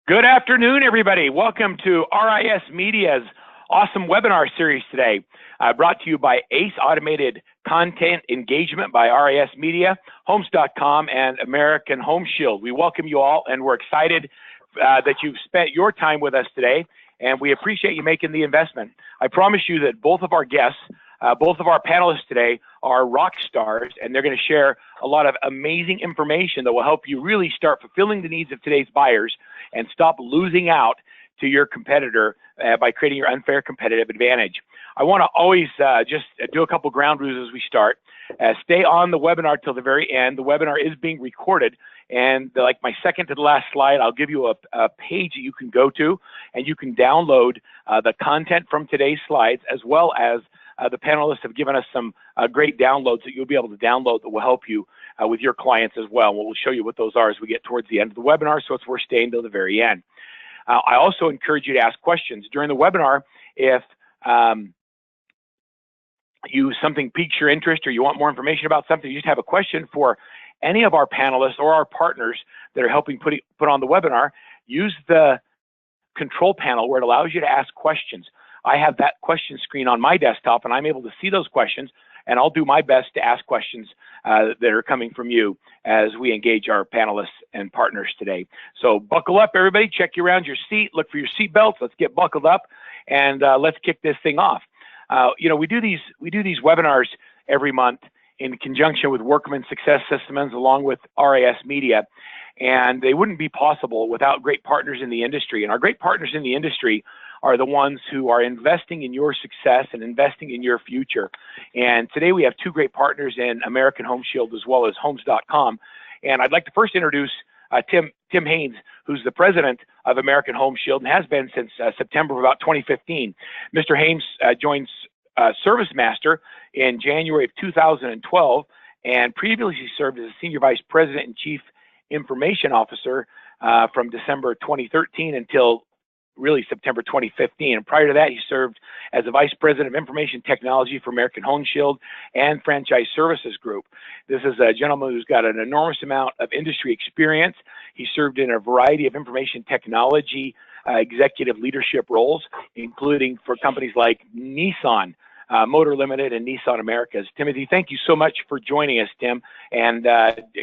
Good afternoon, everybody. Welcome to RISmedia's awesome webinar series today, brought to you by ACE Automated Content Engagement by RISmedia, Homes.com, and American Home Shield. We welcome you all, and we're excited that you've spent your time with us today, and we appreciate you making the investment. I promise you that both of our guests, both of our panelists today are rock stars, and they're going to share a lot of amazing information that will help you really start fulfilling the needs of today's buyers and stop losing out to your competitor by creating your unfair competitive advantage. I want to always just do a couple ground rules as we start. Stay on the webinar till the very end. The webinar is being recorded, and like my second to the last slide, I'll give you a page that you can go to, and you can download the content from today's slides, as well as the panelists have given us some great downloads that you'll be able to download that will help you with your clients as well. We'll show you what those are as we get towards the end of the webinar, so it's worth staying till the very end. I also encourage you to ask questions during the webinar. If something piques your interest or you want more information about something, you just have a question for any of our panelists or our partners that are helping put on the webinar, use the control panel where it allows you to ask questions. I have that question screen on my desktop, and I'm able to see those questions, and I'll do my best to ask questions that are coming from you as we engage our panelists and partners today. So buckle up, everybody. Check you around your seat. Look for your seat belts. Let's get buckled up, and let's kick this thing off. You know, we do these webinars every month in conjunction with Workman Success Systems, along with RISmedia, and they wouldn't be possible without great partners in the industry. And our great partners in the industry are the ones who are investing in your success and investing in your future. And today we have two great partners in American Home Shield as well as Homes.com. And I'd like to first introduce Tim Haynes, who's the president of American Home Shield and has been since September of about 2015. Mr. Haynes joined ServiceMaster in January of 2012 and previously served as a senior vice president and chief information officer from December 2013 until really September 2015. And prior to that, he served as a vice president of information technology for American Home Shield and Franchise Services Group. This is a gentleman who's got an enormous amount of industry experience. He served in a variety of information technology executive leadership roles, including for companies like Nissan Motor Limited and Nissan Americas. Timothy, thank you so much for joining us, Tim, and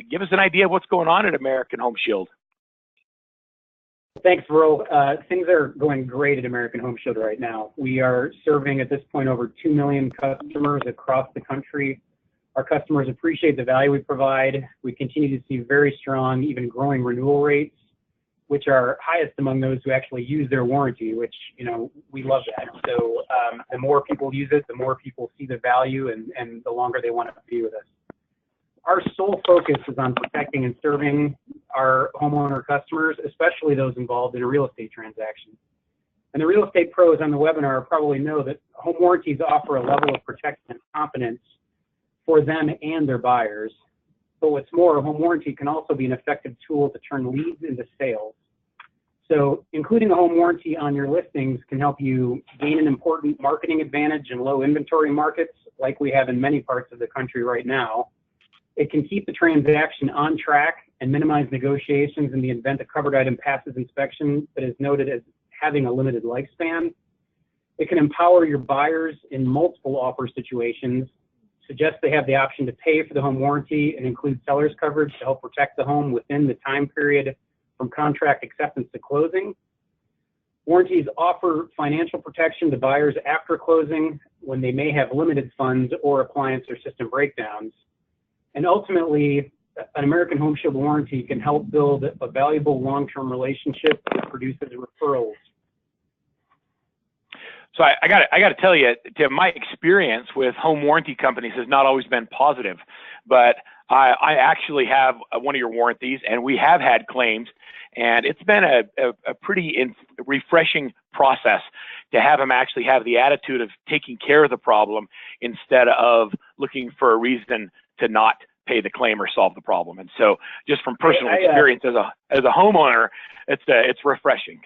give us an idea of what's going on at American Home Shield. Thanks, Ro. Things are going great at American Home Shield right now. We are serving at this point over 2 million customers across the country. Our customers appreciate the value we provide. We continue to see very strong, even growing renewal rates, which are highest among those who actually use their warranty, which, you know, we love that. So the more people use it, the more people see the value and the longer they want to be with us. Our sole focus is on protecting and serving our homeowner customers, especially those involved in a real estate transaction. And the real estate pros on the webinar probably know that home warranties offer a level of protection and confidence for them and their buyers. But what's more, a home warranty can also be an effective tool to turn leads into sales. So including a home warranty on your listings can help you gain an important marketing advantage in low inventory markets like we have in many parts of the country right now. It can keep the transaction on track and minimize negotiations in the event a covered item passes inspection that is noted as having a limited lifespan. It can empower your buyers in multiple offer situations, suggest they have the option to pay for the home warranty and include seller's coverage to help protect the home within the time period from contract acceptance to closing. Warranties offer financial protection to buyers after closing when they may have limited funds or appliance or system breakdowns. And ultimately, an American Home Shield warranty can help build a valuable long-term relationship that produces referrals. So I got to tell you, Tim, my experience with home warranty companies has not always been positive, but I actually have one of your warranties, and we have had claims, and it's been a pretty refreshing process to have them actually have the attitude of taking care of the problem instead of looking for a reason to not pay the claim or solve the problem. And so just from personal experience as a homeowner, it's refreshing.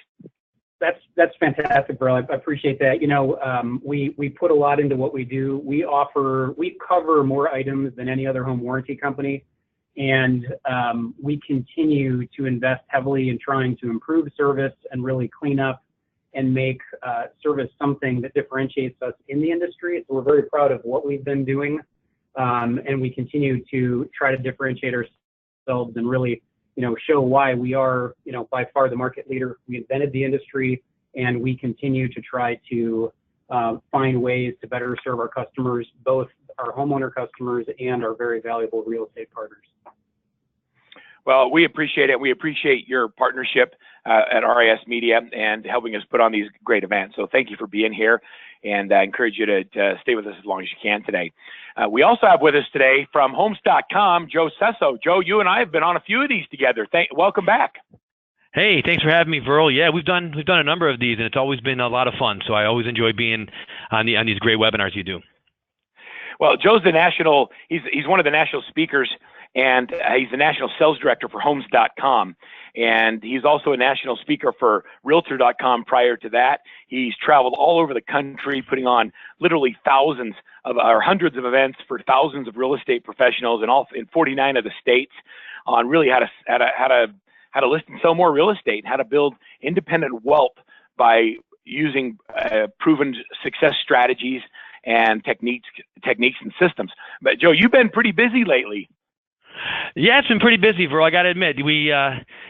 That's fantastic, bro. I appreciate that. You know, we put a lot into what we do. We cover more items than any other home warranty company. And we continue to invest heavily in trying to improve service and really clean up and make service something that differentiates us in the industry. So we're very proud of what we've been doing, and we continue to try to differentiate ourselves and really, show why we are, by far the market leader. We invented the industry, and we continue to try to find ways to better serve our customers, both our homeowner customers and our very valuable real estate partners. Well, we appreciate it. We appreciate your partnership at RISmedia and helping us put on these great events. So thank you for being here, and I encourage you to stay with us as long as you can today. We also have with us today from Homes.com, Joe Cesso. Joe, you and I have been on a few of these together. Welcome back. Hey, thanks for having me, Verl. Yeah, we've done a number of these, and it's always been a lot of fun. So I always enjoy being on these great webinars you do. Well, Joe's he's one of the national speakers, and he's the national sales director for Homes.com. And he's also a national speaker for Realtor.com prior to that. He's traveled all over the country, putting on literally hundreds of events for thousands of real estate professionals in 49 of the states on really how to list and sell more real estate, and how to build independent wealth by using proven success strategies and techniques and systems. But Joe, you've been pretty busy lately. Yeah, it's been pretty busy, Verl. I got to admit, we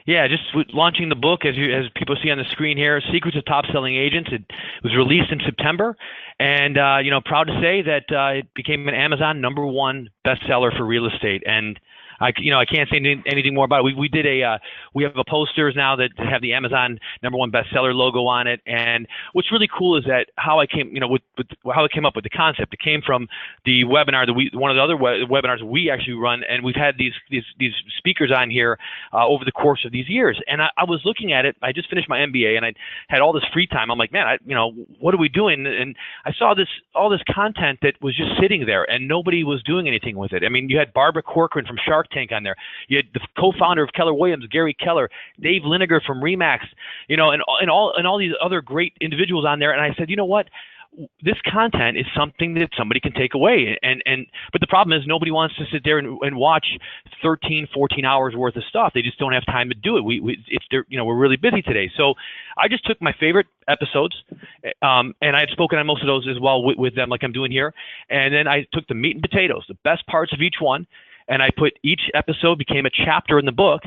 just launching the book, as people see on the screen here, Secrets of Top Selling Agents. It was released in September, and proud to say that it became an Amazon #1 bestseller for real estate. And I can't say anything more about it. We have a posters now that have the Amazon #1 bestseller logo on it. And what's really cool is that how I came, how it came up with the concept. It came from the webinar one of the other webinars we actually run, and we've had these speakers on here over the course of these years. And I was looking at it. I just finished my MBA, and I had all this free time. I'm like, man, what are we doing? And I saw all this content that was just sitting there, and nobody was doing anything with it. I mean, you had Barbara Corcoran from Shark Tank on there. You had the co-founder of Keller Williams, Gary Keller, Dave Liniger from Remax, and all these other great individuals on there. And I said, you know what? This content is something that somebody can take away. But the problem is nobody wants to sit there and watch 13, 14 hours worth of stuff. They just don't have time to do it. We're really busy today. So I just took my favorite episodes, and I had spoken on most of those as well with them, like I'm doing here. And then I took the meat and potatoes, the best parts of each one, and I put each episode became a chapter in the book,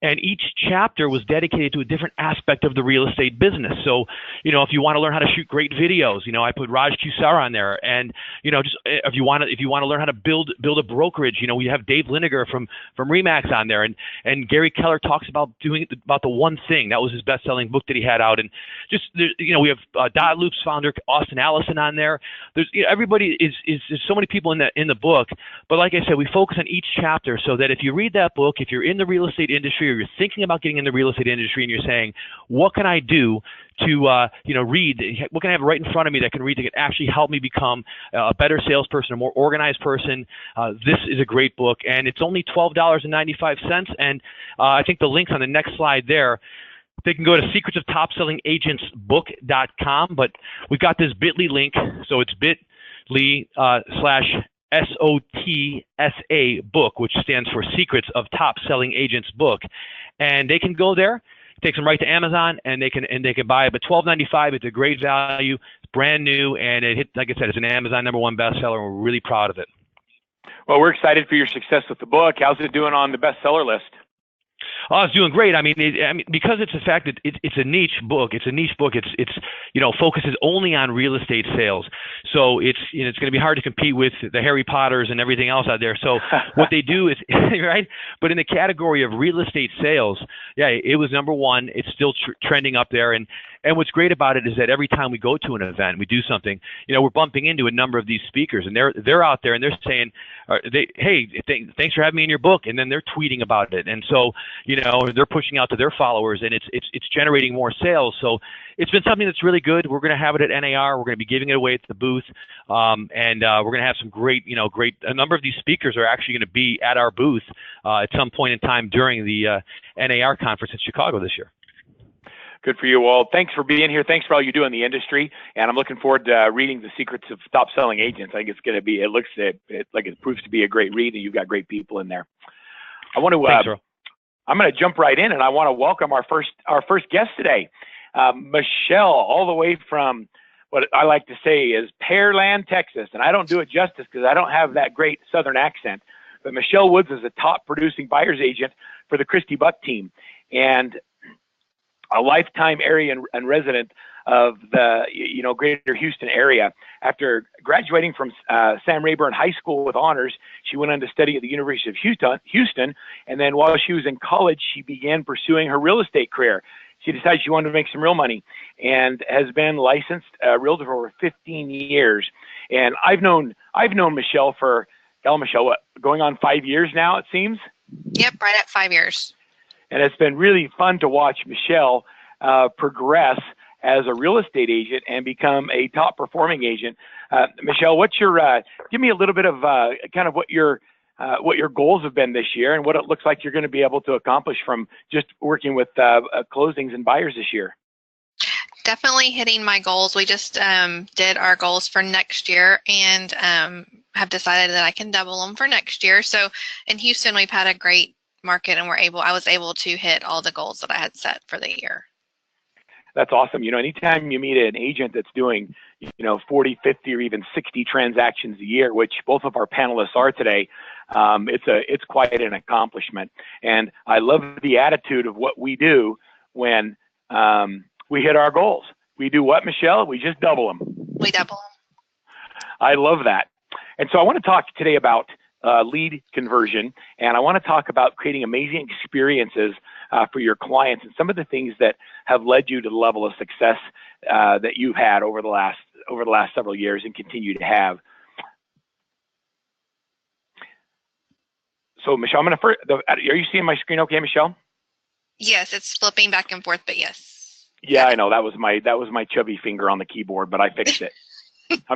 and each chapter was dedicated to a different aspect of the real estate business. So, if you want to learn how to shoot great videos, I put Raj Kusar on there, and just if you want to learn how to build a brokerage, we have Dave Liniger from Remax on there, and Gary Keller talks about about the one thing. That was his best-selling book that he had out, and just we have Dot Loop's founder Austin Allison on there. There's everybody there's so many people in the book, but like I said, we focus on each chapter so that if you read that book, if you're in the real estate industry, or you're thinking about getting in the real estate industry, and you're saying, what can I do to read? What can I have right in front of me that can actually help me become a better salesperson, a more organized person? This is a great book, and it's only $12.95. And I think the link's on the next slide there. They can go to secretsofTopSellingAgentsBook.com, but we've got this bit.ly link, so it's bit.ly SOTSA book, which stands for Secrets of Top Selling Agents Book, and they can go there. It takes them right to Amazon, and they can buy it. But $12.95, it's a great value. It's brand new, and like I said, it's an Amazon #1 bestseller, and we're really proud of it. Well, we're excited for your success with the book. How's it doing on the bestseller list? Oh, it's doing great. I mean, because it's the fact that it's a niche book. It's a niche book. It's focuses only on real estate sales. So it's going to be hard to compete with the Harry Potters and everything else out there. So what they do is right. But in the category of real estate sales, yeah, it was #1. It's still trending up there. And what's great about it is that every time we go to an event, we do something, we're bumping into a number of these speakers, and they're out there and they're saying, hey, thanks for having me in your book, and then they're tweeting about it, and so they're pushing out to their followers, and it's generating more sales. So it's been something that's really good. We're going to have it at NAR. We're going to be giving it away at the booth, and we're going to have some great. A number of these speakers are actually going to be at our booth at some point in time during the NAR conference in Chicago this year. Good for you all. Thanks for being here. Thanks for all you do in the industry. And I'm looking forward to reading The Secrets of Top Selling Agents. I think it's going to be, it looks like it proves to be a great read, and you've got great people in there. I want to. Thanks, Earl. I'm going to jump right in, and I want to welcome our first guest today, Michelle, all the way from what I like to say is Pearland, Texas. And I don't do it justice because I don't have that great Southern accent. But Michelle Woods is a top producing buyer's agent for the Christy Buck team, and a lifetime area and resident of the greater Houston area. After graduating from Sam Rayburn High School with honors, she went on to study at the University of Houston, and then while she was in college, she began pursuing her real estate career. She decided she wanted to make some real money and has been licensed realtor for over 15 years. And I've known Michelle for, what, going on 5 years now, it seems? Yep, right at 5 years. And it's been really fun to watch Michelle progress as a real estate agent and become a top performing agent. Michelle, what's your, give me a little bit of kind of what your goals have been this year and what it looks like you're going to be able to accomplish from just working with closings and buyers this year. Definitely hitting my goals. We just did our goals for next year and have decided that I can double them for next year. So in Houston, we've had a great market and I was able to hit all the goals that I had set for the year. That's awesome. Anytime you meet an agent that's doing, 40, 50, or even 60 transactions a year, which both of our panelists are today, it's quite an accomplishment. And I love the attitude of what we do when we hit our goals. We do what, Michelle? We just double them. We double them. I love that. And so I want to talk today about lead conversion, and I want to talk about creating amazing experiences for your clients and some of the things that have led you to the level of success that you've had over the last several years and continue to have. So, Michelle, are you seeing my screen okay, Michelle? Yes, it's flipping back and forth, but yes. Yeah, I know that was my chubby finger on the keyboard, but I fixed it.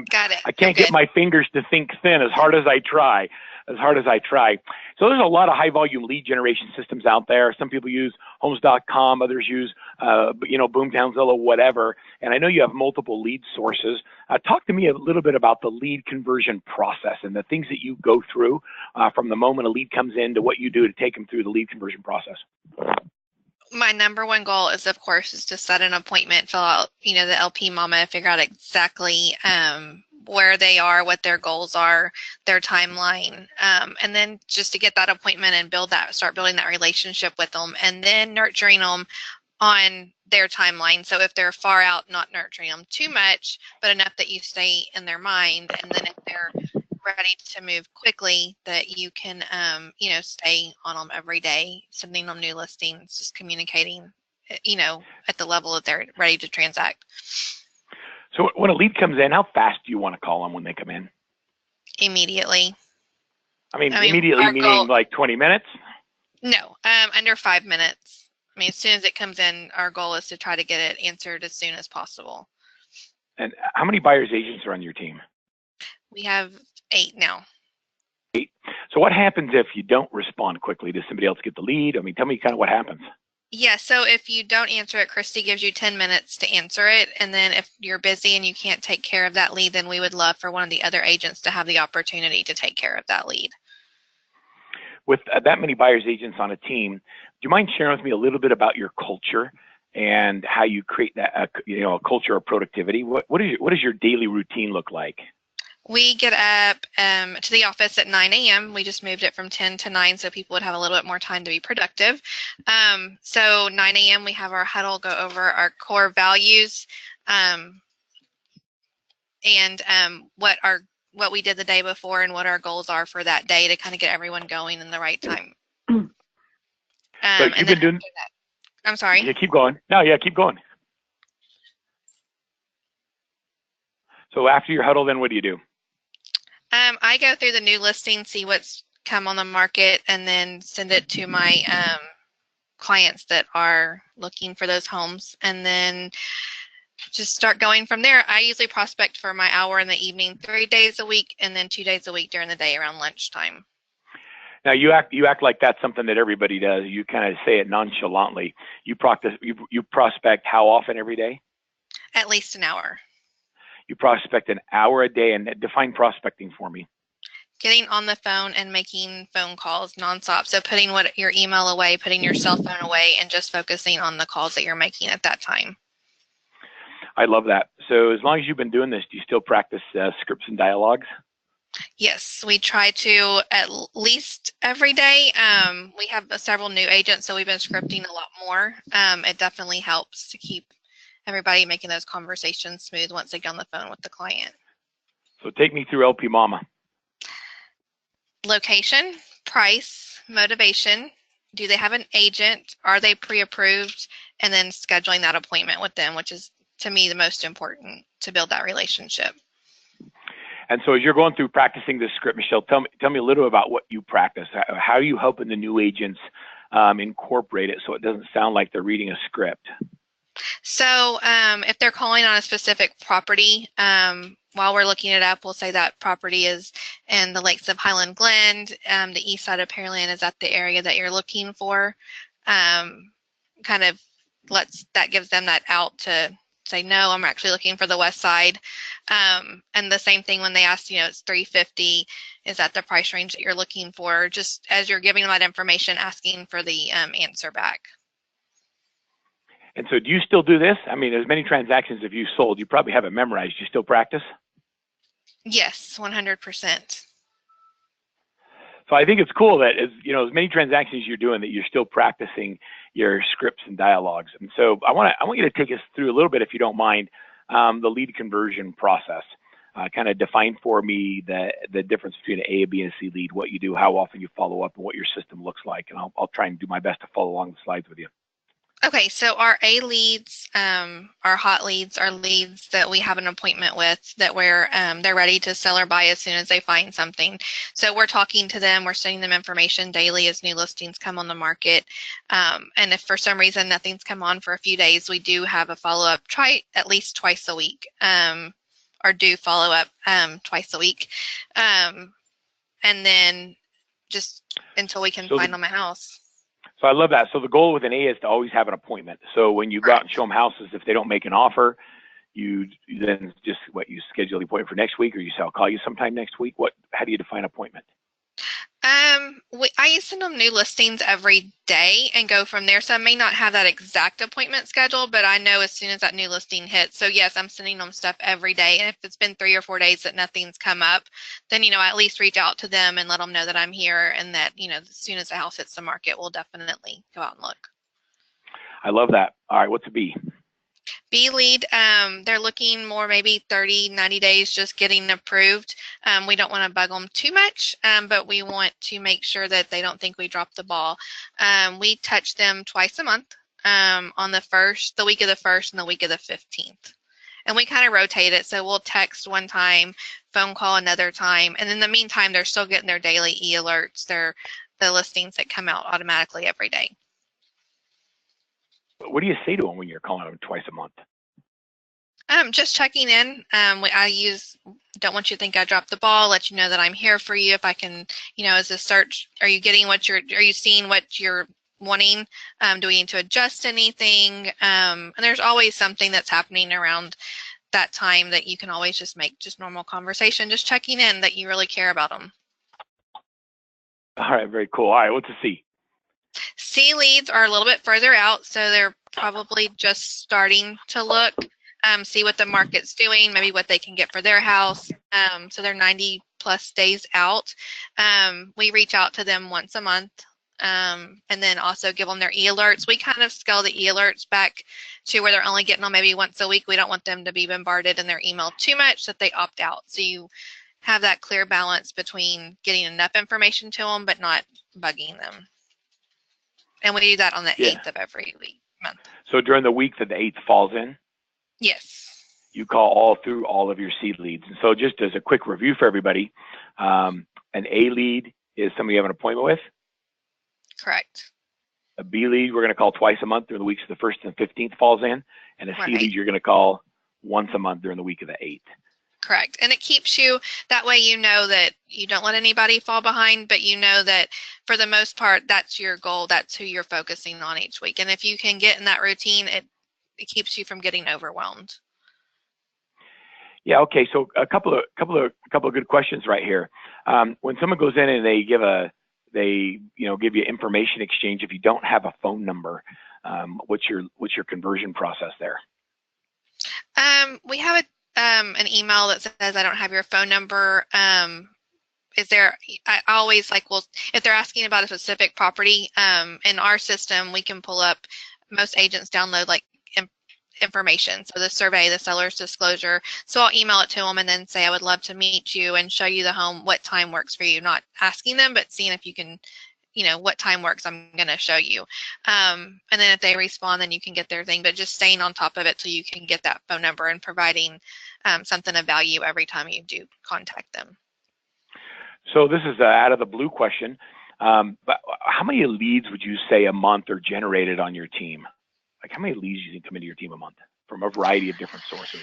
Got it. I can't get my fingers to think thin as hard as I try. So there's a lot of high volume lead generation systems out there. Some people use homes.com, others use, Boomtown, Zillow, whatever. And I know you have multiple lead sources. Talk to me a little bit about the lead conversion process and the things that you go through from the moment a lead comes in to what you do to take them through the lead conversion process. My number one goal is, of course, to set an appointment, fill out, the LP Mama, figure out exactly where they are, what their goals are, their timeline, and then just to get that appointment and start building that relationship with them, and then nurturing them on their timeline. So if they're far out, not nurturing them too much, but enough that you stay in their mind, and then if they're ready to move quickly, that you can, stay on them every day, sending them new listings, just communicating, at the level that they're ready to transact. So when a lead comes in, how fast do you want to call them when they come in? Immediately. I mean immediately meaning like 20 minutes? No, under 5 minutes. As soon as it comes in, our goal is to try to get it answered as soon as possible. And how many buyer's agents are on your team? We have 8 now. 8. So what happens if you don't respond quickly? Does somebody else get the lead? Tell me kind of what happens. Yeah, so if you don't answer it, Christy gives you 10 minutes to answer it. And then if you're busy and you can't take care of that lead, then we would love for one of the other agents to have the opportunity to take care of that lead. With that many buyer's agents on a team, do you mind sharing with me a little bit about your culture and how you create that, a culture of productivity? What does your daily routine look like? We get up to the office at 9 a.m. We just moved it from 10 to 9 so people would have a little bit more time to be productive. So 9 a.m. we have our huddle, go over our core values and what we did the day before and what our goals are for that day to kind of get everyone going in the right time. So you've been doing that. I'm sorry. Yeah, keep going. No, yeah, keep going. So after your huddle, then what do you do? I go through the new listing, see what's come on the market, and then send it to my clients that are looking for those homes, and then just start going from there. I usually prospect for my hour in the evening 3 days a week, and then 2 days a week during the day around lunchtime. Now you act like that's something that everybody does. You kind of say it nonchalantly. You prospect how often every day? At least an hour. You prospect an hour a day, and define prospecting for me. getting on the phone and making phone calls nonstop. So putting your email away, putting your cell phone away, and just focusing on the calls that you're making at that time. I love that. So as long as you've been doing this, do you still practice scripts and dialogues? Yes, we try to at least every day. We have several new agents, so we've been scripting a lot more. It definitely helps to keep everybody making those conversations smooth once they get on the phone with the client. So take me through LP Mama. Location, price, motivation. Do they have an agent? Are they pre-approved? And then scheduling that appointment with them, which is, to me, the most important to build that relationship. And so as you're going through practicing this script, Michelle, tell me a little about what you practice. How are you helping the new agents incorporate it so it doesn't sound like they're reading a script? So if they're calling on a specific property, while we're looking it up, we'll say that property is in the lakes of Highland Glen. The east side of Pearland is at the area that you're looking for. Kind of that gives them that out to say, no, I'm actually looking for the west side. And the same thing when they ask, it's 350, is that the price range that you're looking for? Just as you're giving them that information, asking for the answer back. And so do you still do this? I mean, as many transactions as you sold, you probably have it memorized. You still practice? Yes, 100%. So I think it's cool that as many transactions you're doing, that you're still practicing your scripts and dialogues. And so I want you to take us through a little bit, if you don't mind, the lead conversion process. Kind of define for me the difference between an A, B, and C lead, what you do, how often you follow up, and what your system looks like. And I'll try and do my best to follow along the slides with you. Okay, so our A leads, our hot leads, are leads that we have an appointment with, that they're ready to sell or buy as soon as they find something. So we're talking to them, we're sending them information daily as new listings come on the market. And if for some reason nothing's come on for a few days, we do have a follow-up, try at least twice a week, or do follow up twice a week. And then just until we can find them a house. So I love that. So the goal with an A is to always have an appointment. So when you go out and show them houses, if they don't make an offer, you then just you schedule the appointment for next week, or you say, I'll call you sometime next week. How do you define appointment? I send them new listings every day and go from there. So I may not have that exact appointment schedule, but I know as soon as that new listing hits. So yes, I'm sending them stuff every day. And if it's been 3 or 4 days that nothing's come up, then, I at least reach out to them and let them know that I'm here, and that, as soon as the house hits the market, we'll definitely go out and look. I love that. All right, what's a B? B lead, they're looking more maybe 30, 90 days just getting approved. We don't want to bug them too much, but we want to make sure that they don't think we dropped the ball. We touch them twice a month, on the week of the 1st and the week of the 15th. And we kind of rotate it. So we'll text one time, phone call another time. And in the meantime, they're still getting their daily e-alerts, the listings that come out automatically every day. What do you say to them when you're calling them twice a month? Just checking in. Don't want you to think I dropped the ball, let you know that I'm here for you. If I can, as a search, are you seeing what you're wanting? Do we need to adjust anything? And there's always something that's happening around that time that you can always just make just normal conversation, just checking in that you really care about them. All right, very cool. All right, what's a C? C leads are a little bit further out, so they're probably just starting to look, see what the market's doing, maybe what they can get for their house. So they're 90 plus days out. We reach out to them once a month, and then also give them their e-alerts. We kind of scale the e-alerts back to where they're only getting them maybe once a week. We don't want them to be bombarded in their email too much that they opt out. So you have that clear balance between getting enough information to them but not bugging them. And we do that on the 8th of every month. So during the week that the 8th falls in? Yes. You call through all of your seed leads. And so just as a quick review for everybody, an A lead is somebody you have an appointment with. Correct. A B lead we're going to call twice a month during the weeks of the 1st and 15th falls in. And a C lead you're going to call once a month during the week of the 8th. Correct. And it keeps you, that way you know that you don't let anybody fall behind, but you know that for the most part, that's your goal. That's who you're focusing on each week. And if you can get in that routine, it keeps you from getting overwhelmed. Yeah. Okay. So a couple of good questions right here. When someone goes in and they give you information exchange, if you don't have a phone number, what's your conversion process there? We have an email that says, I don't have your phone number. I always well, if they're asking about a specific property, in our system, we can pull up, most agents download information. So the survey, the seller's disclosure. So I'll email it to them and then say, I would love to meet you and show you the home, what time works for you. Not asking them, but seeing if you can, what time works, I'm going to show you. And then if they respond, then you can get their thing, but just staying on top of it so you can get that phone number and providing something of value every time you do contact them. So this is out of the blue question, but how many leads would you say a month are generated on your team? Like, how many leads do you think come into your team a month from a variety of different sources?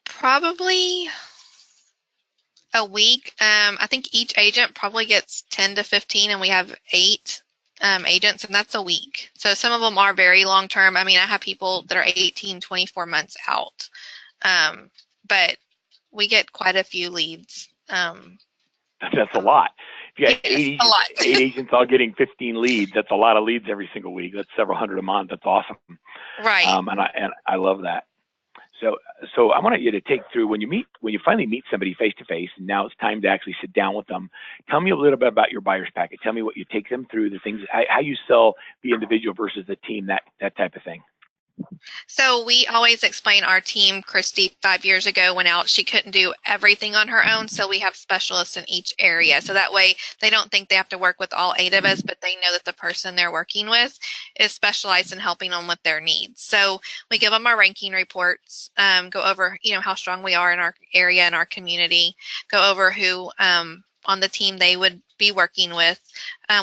Probably a week. I think each agent probably gets 10 to 15, and we have 8 agents, and that's a week. So some of them are very long term. I mean, I have people that are 18, 24 months out, but we get quite a few leads. That's a lot. If you got eight agents all getting 15 leads, that's a lot of leads every single week. That's several hundred a month. That's awesome. Right. And I love that. So I want you to take through when you finally meet somebody face to face, and now it's time to actually sit down with them. Tell me a little bit about your buyer's packet. Tell me what you take them through, the things, how you sell the individual versus the team, that type of thing. So we always explain our team. Christy 5 years ago went out. She couldn't do everything on her own, so we have specialists in each area. So that way they don't think they have to work with all 8 of us, but they know that the person they're working with is specialized in helping them with their needs. So we give them our ranking reports, go over, how strong we are in our area and our community, go over who on the team they would be working with.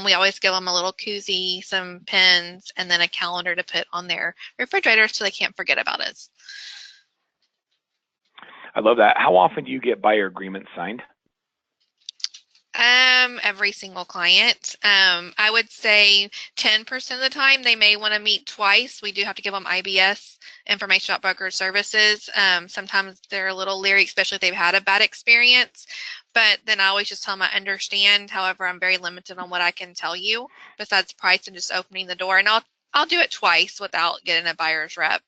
We always give them a little koozie, some pens, and then a calendar to put on their refrigerator so they can't forget about us. I love that. How often do you get buyer agreements signed? Every single client. I would say 10% of the time they may want to meet twice. We do have to give them IBS, information about broker services. Sometimes they're a little leery, especially if they've had a bad experience. But then I always just tell them I understand. However, I'm very limited on what I can tell you besides price and just opening the door. And I'll do it twice without getting a buyer's rep,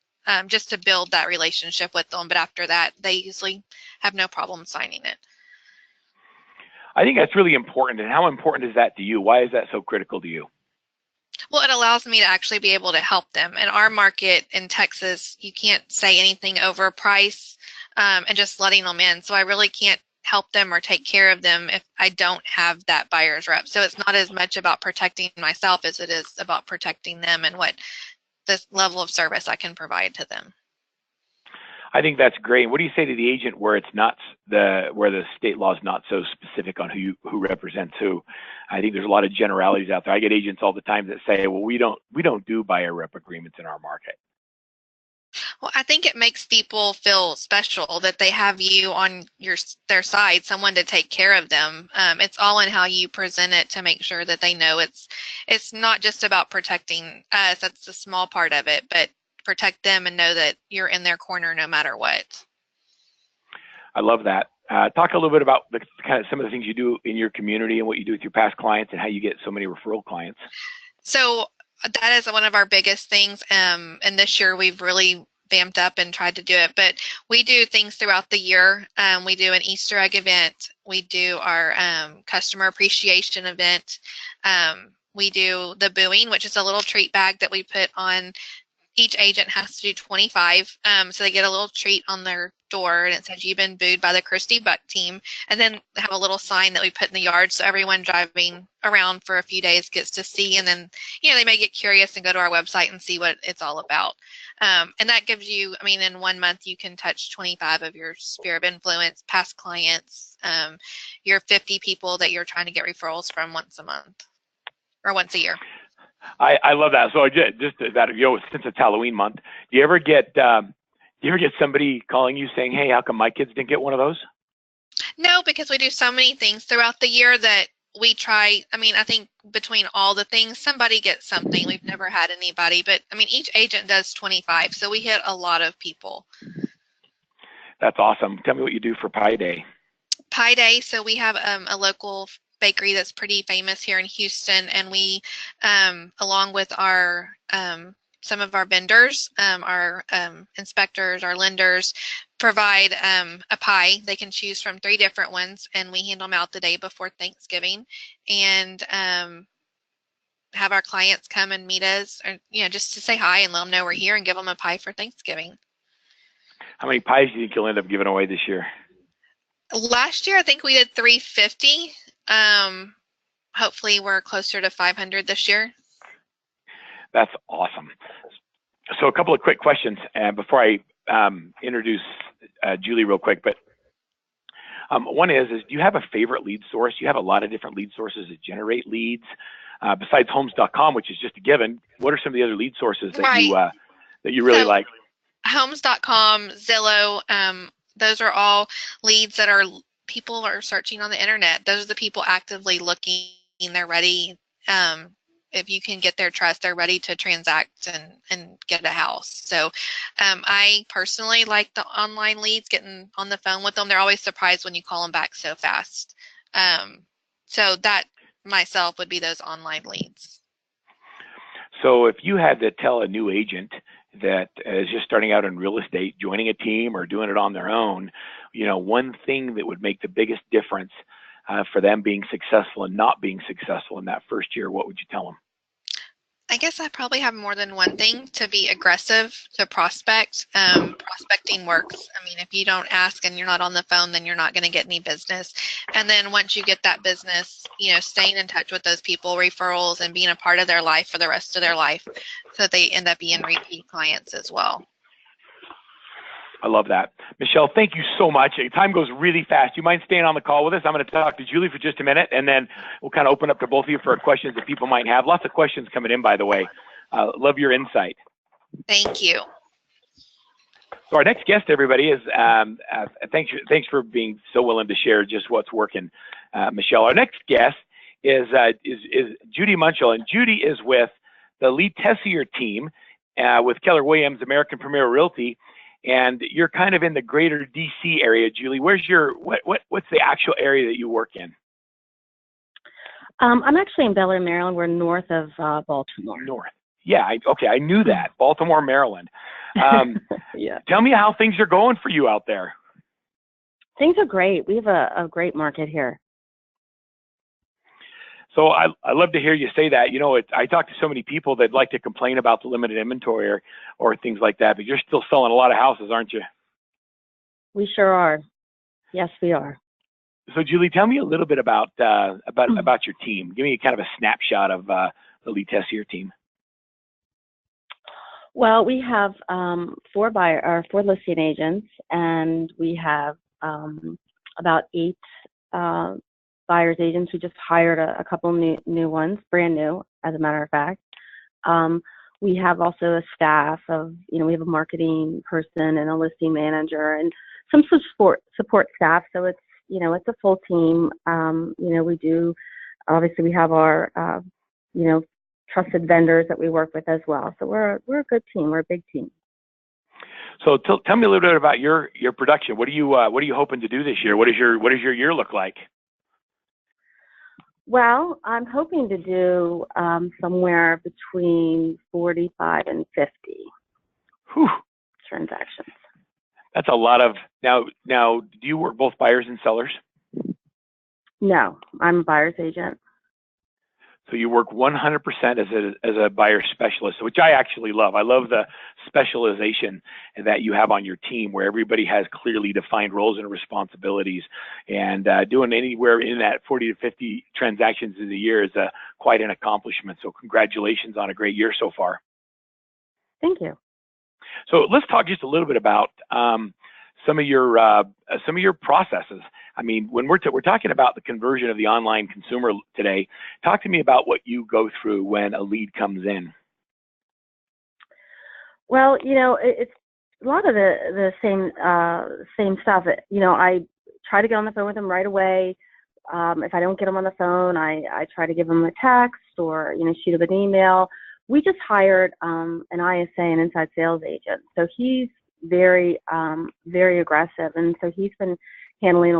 just to build that relationship with them. But after that, they usually have no problem signing it. I think that's really important. And how important is that to you? Why is that so critical to you? Well, it allows me to actually be able to help them. In our market in Texas, you can't say anything over price and just letting them in. So I really can't help them or take care of them if I don't have that buyer's rep. So it's not as much about protecting myself as it is about protecting them and what this level of service I can provide to them. I think that's great. What do you say to the agent where where the state law is not so specific on who represents who? I think there's a lot of generalities out there. I get agents all the time that say, well, we don't do buyer rep agreements in our market. Well, I think it makes people feel special that they have you on their side, someone to take care of them. It's all in how you present it to make sure that they know it's not just about protecting us. That's a small part of it, but protect them and know that you're in their corner no matter what. I love that. Talk a little bit about the kind of some of the things you do in your community and what you do with your past clients and how you get so many referral clients. So that is one of our biggest things. And this year we've really vamped up and tried to do it, but we do things throughout the year. We do an Easter egg event. We do our customer appreciation event. We do the booing, which is a little treat bag that we put on. Each agent has to do 25, so they get a little treat on their door, and it says, you've been booed by the Christy Buck team. And then have a little sign that we put in the yard so everyone driving around for a few days gets to see. And then, they may get curious and go to our website and see what it's all about. And that gives you, in 1 month, you can touch 25 of your sphere of influence, past clients, your 50 people that you're trying to get referrals from once a month or once a year. I love that. So just that, since it's Halloween month, do you ever get somebody calling you saying, hey, how come my kids didn't get one of those? No, because we do so many things throughout the year that we try. I think between all the things, somebody gets something. We've never had anybody, but each agent does 25. So we hit a lot of people. That's awesome. Tell me what you do for Pi Day. Pie Day. So we have a local bakery that's pretty famous here in Houston, and we, along with our some of our vendors, our inspectors, our lenders, provide a pie. They can choose from 3 different ones, and we hand them out the day before Thanksgiving, and have our clients come and meet us, or just to say hi and let them know we're here and give them a pie for Thanksgiving. How many pies do you think you'll end up giving away this year? Last year, I think we did 350. Hopefully, we're closer to 500 this year. That's awesome. So a couple of quick questions before I introduce Julie real quick. But one is do you have a favorite lead source? You have a lot of different lead sources that generate leads. Besides Homes.com, which is just a given, what are some of the other lead sources that you really like? Homes.com, Zillow, those are all leads that people are searching on the internet. Those are the people actively looking. They're ready. If you can get their trust, they're ready to transact and get a house. So I personally like the online leads, getting on the phone with them. They're always surprised when you call them back so fast. So that myself would be those online leads. So if you had to tell a new agent that is just starting out in real estate, joining a team or doing it on their own, one thing that would make the biggest difference for them being successful and not being successful in that first year, what would you tell them? I guess I probably have more than one thing. To be aggressive, to prospect. Prospecting works. I mean, if you don't ask and you're not on the phone, then you're not going to get any business. And then once you get that business, staying in touch with those people, referrals, and being a part of their life for the rest of their life, so they end up being repeat clients as well. I love that. Michelle, thank you so much. Time goes really fast. You mind staying on the call with us? I'm going to talk to Julie for just a minute, and then we'll kind of open up to both of you for questions that people might have. Lots of questions coming in, by the way. Love your insight. Thank you. So our next guest, everybody, is thanks for being so willing to share just what's working, Michelle. Our next guest is Judy Munchell, and Judy is with the Lee Tessier team with Keller Williams American Premier Realty. And you're kind of in the greater DC area, Julie. Where's what's the actual area that you work in? I'm actually in Bel Air, Maryland. We're north of Baltimore. North. Yeah. I knew that. Baltimore, Maryland. Yeah. Tell me how things are going for you out there. Things are great. We have a great market here. So I love to hear you say that. I talk to so many people that like to complain about the limited inventory or things like that, but you're still selling a lot of houses, aren't you? We sure are. Yes, we are. So Julie, tell me a little bit about your team. Give me kind of a snapshot of the Lee Tessier team. Well, we have 4 listing agents, and we have about 8 buyer's agents. We just hired a couple new ones, brand new, as a matter of fact. We have also a staff of, we have a marketing person and a listing manager and some support staff. So it's, it's a full team. We do, obviously we have our, trusted vendors that we work with as well. So we're a good team. We're a big team. So tell me a little bit about your production. What are you hoping to do this year? What does your year look like? Well, I'm hoping to do somewhere between 45 and 50 transactions. That's a lot of, now, do you work both buyers and sellers? No, I'm a buyer's agent. So you work 100% as a buyer specialist, which I actually love. I love the specialization that you have on your team, where everybody has clearly defined roles and responsibilities. And doing anywhere in that 40 to 50 transactions in a year is quite an accomplishment. So congratulations on a great year so far. Thank you. So let's talk just a little bit about some of your processes. I mean, when we're talking about the conversion of the online consumer today, talk to me about what you go through when a lead comes in. Well, it's a lot of the same stuff. I try to get on the phone with them right away. If I don't get them on the phone, I try to give them a text or shoot them an email. We just hired an ISA, an inside sales agent, so he's very aggressive, and so he's been handling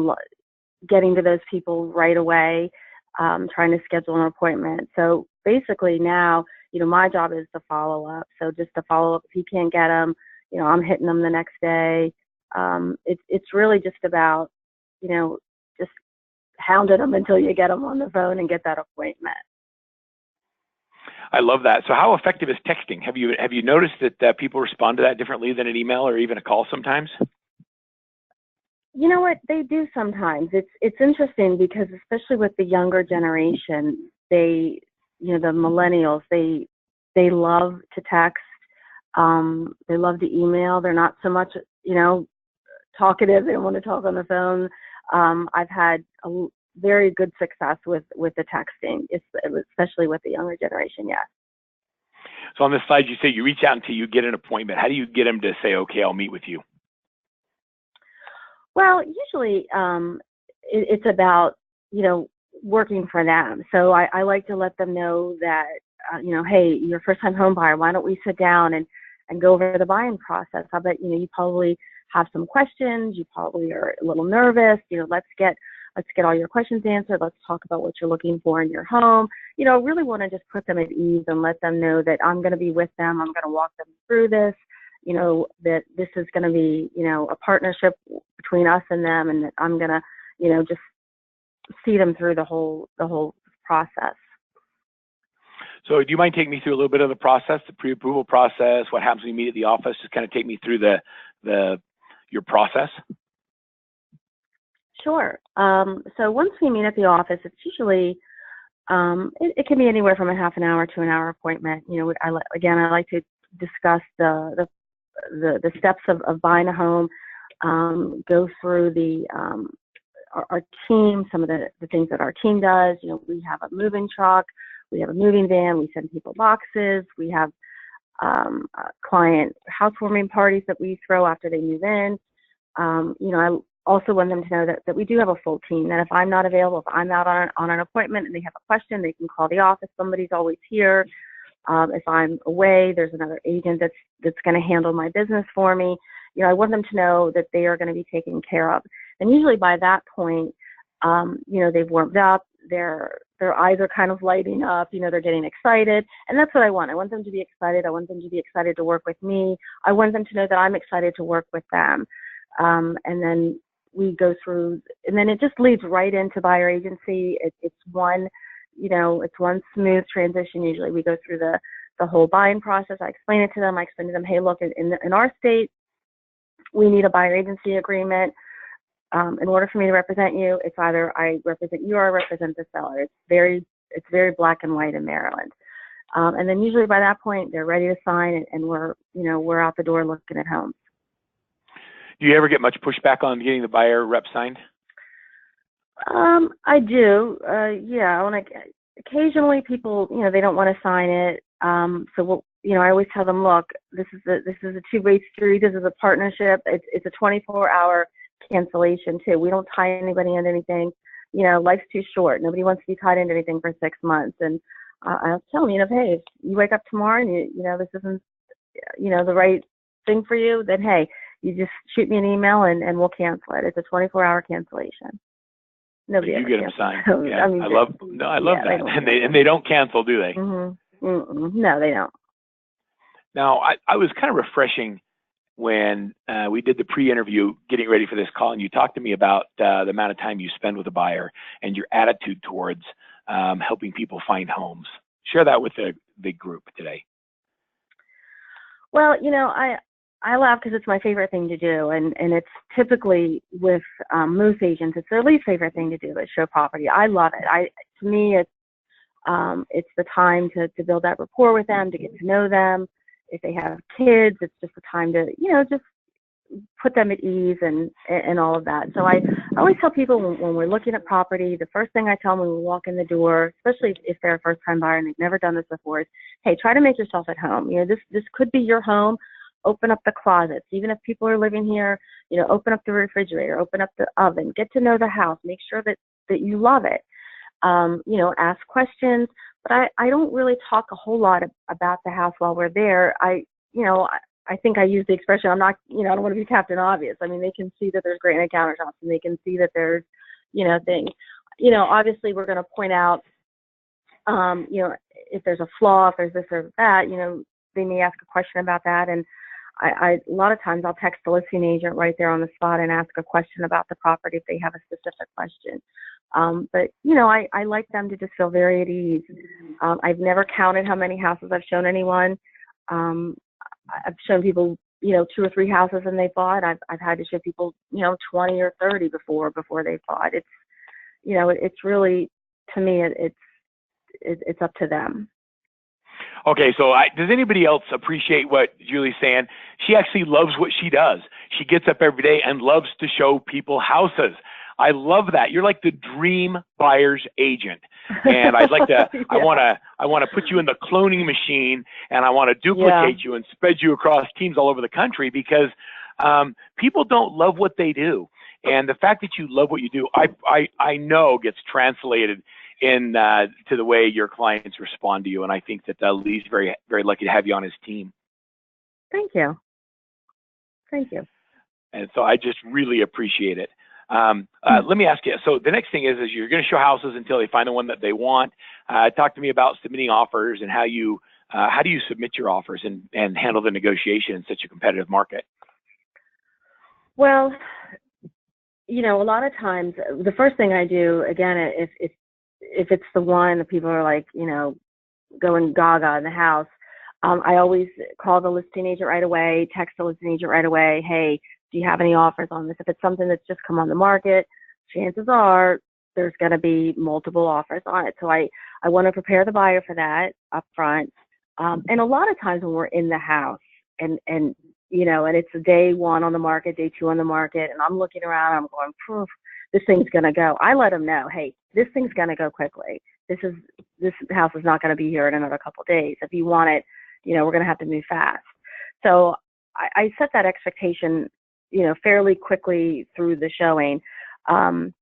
getting to those people right away, trying to schedule an appointment. So basically now, my job is to follow up. So just to follow up, if you can't get them, I'm hitting them the next day. It's really just about, just hounding them until you get them on the phone and get that appointment. I love that. So how effective is texting? Have you noticed that people respond to that differently than an email or even a call sometimes? You know what, they do sometimes. It's interesting because especially with the younger generation, the millennials, they love to text. They love to email. They're not so much, talkative. They don't want to talk on the phone. I've had a very good success with the texting, especially with the younger generation. Yes. So on this slide, you say you reach out until you get an appointment. How do you get them to say, okay, I'll meet with you? Well, usually it's about, working for them. So I like to let them know that, hey, you're a first-time home buyer. Why don't we sit down and go over the buying process? I bet, you probably have some questions. You probably are a little nervous. Let's get all your questions answered. Let's talk about what you're looking for in your home. Really want to just put them at ease and let them know that I'm going to be with them. I'm going to walk them through this. That this is going to be, a partnership between us and them, and that I'm going to, just see them through the whole process. So do you mind taking me through a little bit of the process, the pre-approval process, what happens when you meet at the office? Just kind of take me through your process. Sure. So once we meet at the office, it's usually, it can be anywhere from a half an hour to an hour appointment. I like to discuss the steps of buying a home, go through our team, some of the things that our team does. We have a moving truck, we have a moving van, we send people boxes, we have client housewarming parties that we throw after they move in. I also want them to know that we do have a full team, that if I'm not available, if I'm out on an appointment and they have a question, they can call the office. Somebody's always here. If I'm away, there's another agent that's going to handle my business for me. I want them to know that they are going to be taken care of. And usually by that point, they've warmed up, their eyes are kind of lighting up, they're getting excited. And that's what I want. I want them to be excited. I want them to be excited to work with me. I want them to know that I'm excited to work with them. And then we go through, and then it just leads right into buyer agency. It's one smooth transition. Usually we go through the whole buying process. I explain it to them. I explain to them, hey, look, in our state, we need a buyer agency agreement. In order for me to represent you, it's either I represent you or I represent the seller. It's very black and white in Maryland. And then usually by that point, they're ready to sign, and we're out the door looking at homes. Do you ever get much pushback on getting the buyer rep signed? I do. Occasionally people, they don't want to sign it. So I always tell them, look, this is a two-way street. This is a partnership. It's a 24-hour cancellation too. We don't tie anybody into anything. Life's too short. Nobody wants to be tied into anything for 6 months. And I'll tell them, hey, if you wake up tomorrow and this isn't, the right thing for you, then hey, you just shoot me an email and we'll cancel it. It's a 24-hour cancellation. Nobody you ever get them cancels. signed. Yeah, I love that. And they don't cancel, do they? Mm-hmm. No, they don't. Now, I was kind of refreshing when we did the pre-interview getting ready for this call, and you talked to me about the amount of time you spend with a buyer and your attitude towards helping people find homes. Share that with the group today. Well, I laugh because it's my favorite thing to do, and it's typically with most agents, it's their least favorite thing to do is show property. I love it. To me, it's the time to build that rapport with them, to get to know them. If they have kids, it's just a time to, just put them at ease and all of that. So I always tell people when we're looking at property, the first thing I tell them when we walk in the door, especially if they're a first-time buyer and they've never done this before, is, hey, try to make yourself at home. This could be your home. Open up the closets. Even if people are living here, open up the refrigerator, open up the oven, get to know the house, make sure that you love it. Ask questions. But I don't really talk a whole lot about the house while we're there. I think I use the expression, I'm not, I don't want to be Captain Obvious. I mean, they can see that there's granite countertops and they can see that there's, thing. Obviously we're going to point out, if there's a flaw, if there's this or that, they may ask a question about that. And a lot of times I'll text the listing agent right there on the spot and ask a question about the property if they have a specific question. But I like them to just feel very at ease. I've never counted how many houses I've shown anyone. I've shown people, 2 or 3 houses and they bought. I've had to show people, 20 or 30 before they bought. It's, it's really, to me, it's up to them. Okay, so does anybody else appreciate what Julie's saying? She actually loves what she does. She gets up every day and loves to show people houses. I love that. You're like the dream buyer's agent. And I'd like to, yeah. I want to put you in the cloning machine, and I want to duplicate you and spread you across teams all over the country, because people don't love what they do. And the fact that you love what you do, I know gets translated in to the way your clients respond to you. And I think that Lee's very, very lucky to have you on his team. Thank you. Thank you. And so I just really appreciate it. Let me ask you, so the next thing is you're going to show houses until they find the one that they want. Talk to me about submitting offers and how do you submit your offers and handle the negotiation in such a competitive market? Well, a lot of times the first thing I do, again, if it's the one that people are like, going gaga in the house, I always call the listing agent right away, text the listing agent right away. Hey, do you have any offers on this? If it's something that's just come on the market, chances are there's going to be multiple offers on it. So I want to prepare the buyer for that up front. And a lot of times when we're in the house and it's day 1 on the market, day 2 on the market, and I'm looking around, I'm going, poof, this thing's going to go. I let them know, hey, this thing's going to go quickly. This house is not going to be here in another couple of days. If you want it, we're going to have to move fast. So I set that expectation, fairly quickly through the showing. And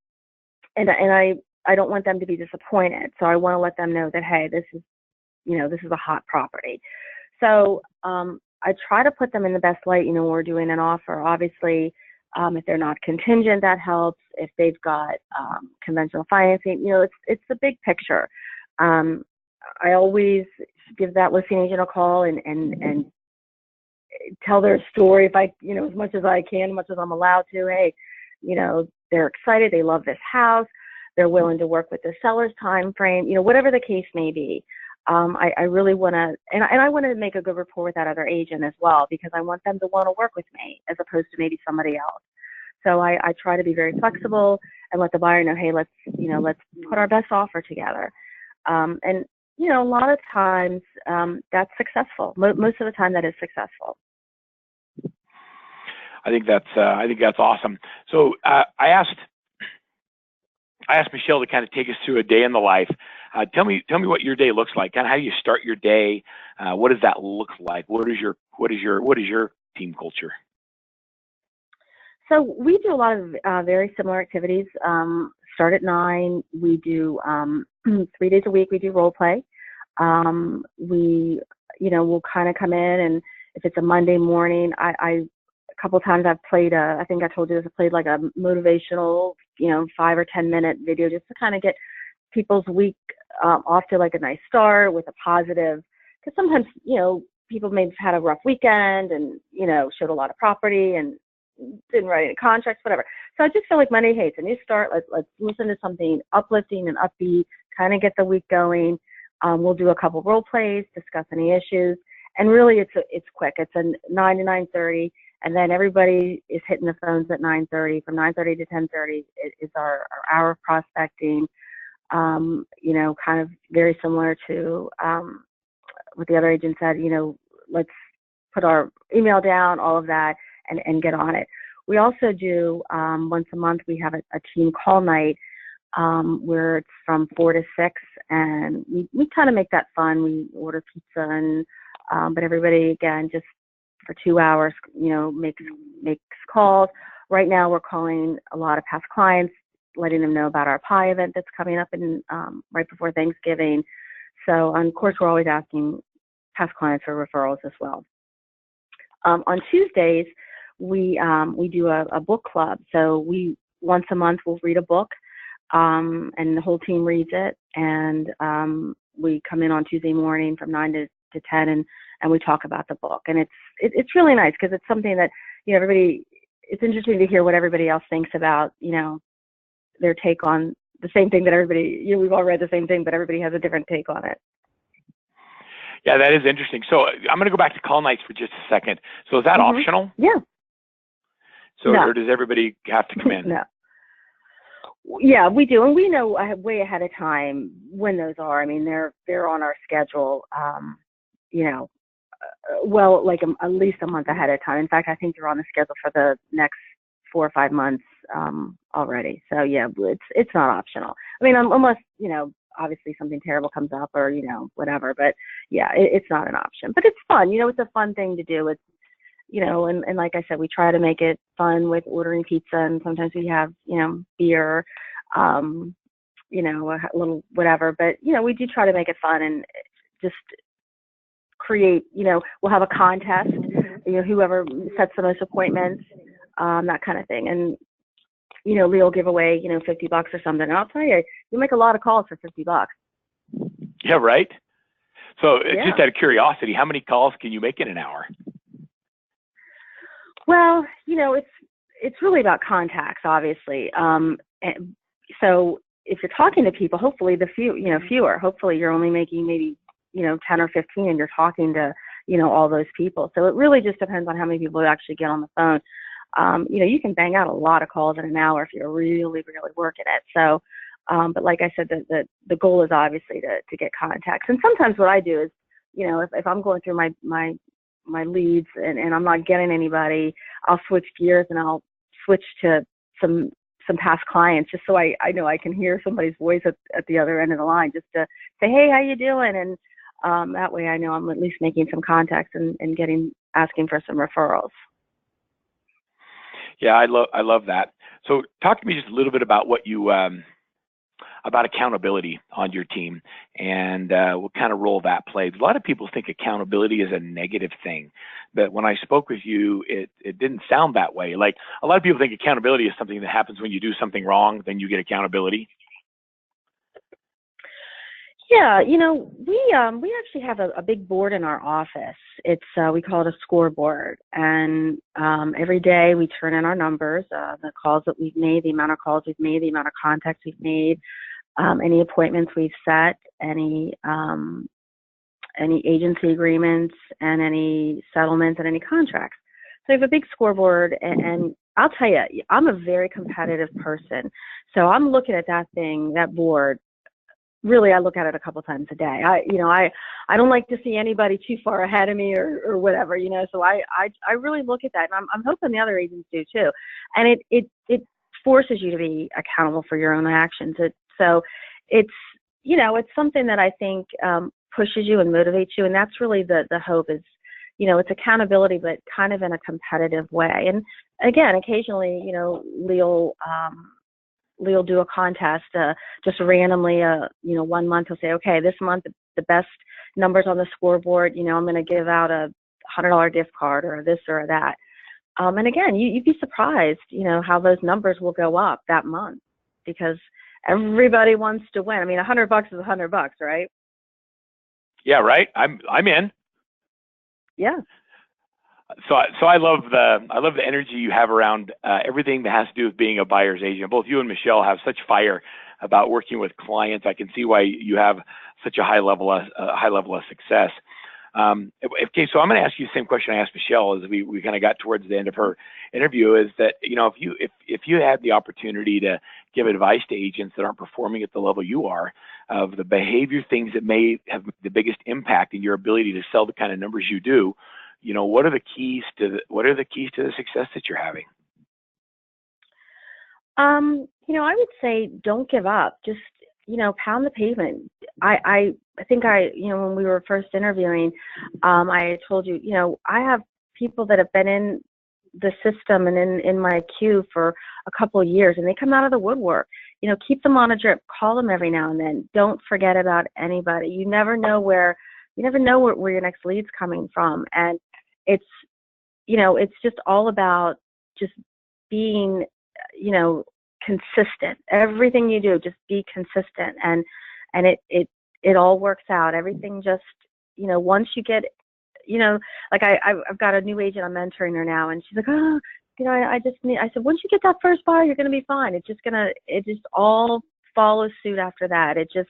I don't want them to be disappointed. So I want to let them know that, hey, this is a hot property. So I try to put them in the best light, when we're doing an offer. Obviously, if they're not contingent, that helps. If they've got conventional financing, it's the big picture. I always give that listing agent a call and tell their story if I, as much as I can, as much as I'm allowed to. Hey, they're excited. They love this house. They're willing to work with the seller's time frame, whatever the case may be. I really want to, and I want to make a good rapport with that other agent as well, because I want them to want to work with me as opposed to maybe somebody else. So I try to be very flexible and let the buyer know, hey, let's put our best offer together. And a lot of times that's successful. Most of the time that is successful. I think that's awesome. So I asked Michelle to kind of take us through a day in the life. Tell me what your day looks like. Kind of how you start your day. What does that look like? What is your team culture? So we do a lot of very similar activities. Start at 9. We do 3 days a week. We do role play. We'll kind of come in, and if it's a Monday morning, a couple times I've played I think I told you this, I played like a motivational, 5 or 10 minute video just to kind of get people's week off to like a nice start with a positive, because sometimes, people may have had a rough weekend and, showed a lot of property and didn't write any contracts, whatever. So I just feel like Monday, hey, it's a new start. Let's listen to something uplifting and upbeat, kind of get the week going. We'll do a couple role plays, discuss any issues, and really it's quick. It's a 9 to 9:30. And then everybody is hitting the phones at 9:30. From 9:30 to 10:30 is our hour of prospecting. Kind of very similar to what the other agent said. Let's put our email down, all of that, and get on it. We also do once a month. We have a team call night where it's from 4 to 6, and we kind of make that fun. We order pizza but everybody again just for 2 hours, makes calls. Right now we're calling a lot of past clients, letting them know about our pie event that's coming up in right before Thanksgiving. So of course we're always asking past clients for referrals as well. On Tuesdays we do a book club. So once a month we'll read a book. and the whole team reads it, and we come in on Tuesday morning from 9 to 10, and we talk about the book. And it's really nice because it's something that, everybody, it's interesting to hear what everybody else thinks about, their take on the same thing that everybody, we've all read the same thing, but everybody has a different take on it. Yeah, that is interesting. So I'm going to go back to call nights for just a second. So is that optional? Yeah. So, No. or does everybody have to come in? No. Yeah, we do, and we know way ahead of time when those are. I mean, they're on our schedule. Well, like at least a month ahead of time. In fact, I think they're on the schedule for the next 4 or 5 months already. So yeah, it's not optional. I mean, unless obviously something terrible comes up or whatever. But yeah, it's not an option. But it's fun. It's a fun thing to do. It's and like I said, we try to make it fun with ordering pizza, and sometimes we have beer, a little whatever. But we do try to make it fun and just create. We'll have a contest. Whoever sets the most appointments, that kind of thing. And Lee will give away $50 or something. And I'll tell you, you make a lot of calls for $50. Yeah, right. So just out of curiosity, how many calls can you make in an hour? Well, it's really about contacts, obviously. So if you're talking to people, hopefully fewer. Hopefully you're only making maybe 10 or 15, and you're talking to all those people. So it really just depends on how many people actually get on the phone. You can bang out a lot of calls in an hour if you're really, really working it. So, but like I said, the goal is obviously to get contacts. And sometimes what I do is, if I'm going through my leads and I'm not getting anybody, I'll switch gears and I'll switch to some past clients, just so I know I can hear somebody's voice at the other end of the line, just to say, hey, how you doing? And that way I know I'm at least making some contacts and asking for some referrals. Yeah, I love that. So talk to me just a little bit about what you about accountability on your team, and what kind of role that plays. A lot of people think accountability is a negative thing, but when I spoke with you, it didn't sound that way. Like, a lot of people think accountability is something that happens when you do something wrong, then you get accountability. Yeah, we actually have a big board in our office. It's we call it a scoreboard, and every day we turn in our numbers, the calls that we've made, the amount of calls we've made, the amount of contacts we've made, any appointments we've set, any agency agreements, and any settlements and any contracts. So we have a big scoreboard, and I'll tell you, I'm a very competitive person, so I'm looking at that board. Really, I look at it a couple times a day. I don't like to see anybody too far ahead of me or whatever, so I really look at that, and I'm hoping the other agents do too. And it forces you to be accountable for your own actions. So it's something that I think pushes you and motivates you, and that's really the hope is, it's accountability, but kind of in a competitive way. And again, occasionally, Lee'll do a contest just randomly. 1 month he'll say, okay, this month the best numbers on the scoreboard, I'm going to give out a $100 gift card or this or that. And again, you'd be surprised, how those numbers will go up that month, because everybody wants to win. I mean, $100 is $100, right? Yeah, right. I'm in. Yeah. So I love the energy you have around everything that has to do with being a buyer's agent. Both you and Michelle have such fire about working with clients. I can see why you have such a high level of success. Okay, so I'm going to ask you the same question I asked Michelle as we kind of got towards the end of her interview. Is that if you had the opportunity to give advice to agents that aren't performing at the level you are, of the behavior things that may have the biggest impact in your ability to sell the kind of numbers you do, what are the keys to the success that you're having? I would say don't give up. Just, pound the pavement. I think when we were first interviewing, I told you, I have people that have been in the system and in my queue for a couple of years, and they come out of the woodwork. Keep them on a drip. Call them every now and then. Don't forget about anybody. You never know where your next lead's coming from. And it's just all about just being, consistent. Everything you do, just be consistent, and it all works out. Everything just, once you get, like I've got a new agent, I'm mentoring her now, and she's like, oh, I said, once you get that first buyer, you're going to be fine. It just all follows suit after that. It just,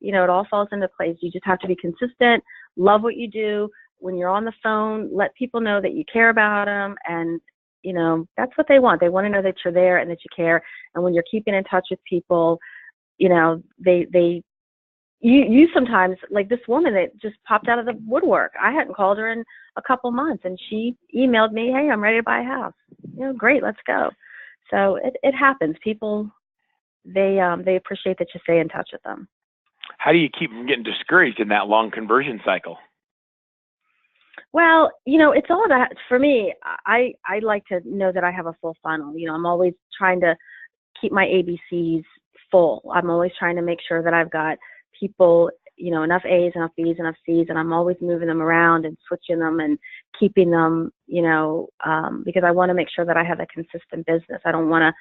it all falls into place. You just have to be consistent, love what you do. When you're on the phone, let people know that you care about them, and that's what they want. They want to know that you're there and that you care. And when you're keeping in touch with people, you sometimes, like this woman that just popped out of the woodwork. I hadn't called her in a couple months, and she emailed me, hey, I'm ready to buy a house. Great, let's go. So it happens. People, they appreciate that you stay in touch with them. How do you keep from getting discouraged in that long conversion cycle? Well, it's all about, for me, I like to know that I have a full funnel. I'm always trying to keep my ABCs full. I'm always trying to make sure that I've got people, enough A's, enough B's, enough C's, and I'm always moving them around and switching them and keeping them, because I want to make sure that I have a consistent business. I don't want to,